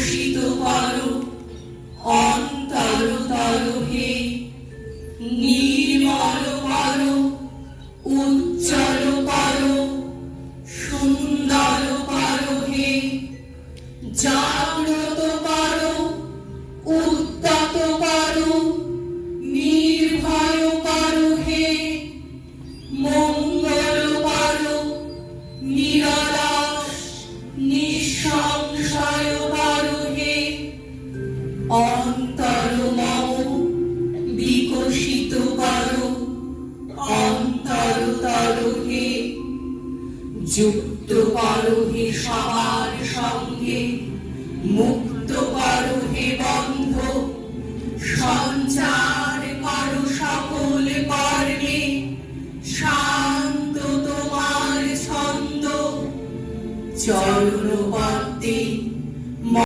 বিকশিত করো অন্তরতর হে, নির্মল করো, উজ্জ্বল করো, সুন্দর করো হে, জাগ্রত করো, উদ্যত করো, নির্ভয় করো হে, মঙ্গল করো, নিরলস নিঃসংশয় করো হে, অন্তর মম বিকশিত করো অন্তরতর হে, যুক্ত করো হে সবার সঙ্গে, মুক্ত করো হে বন্ধ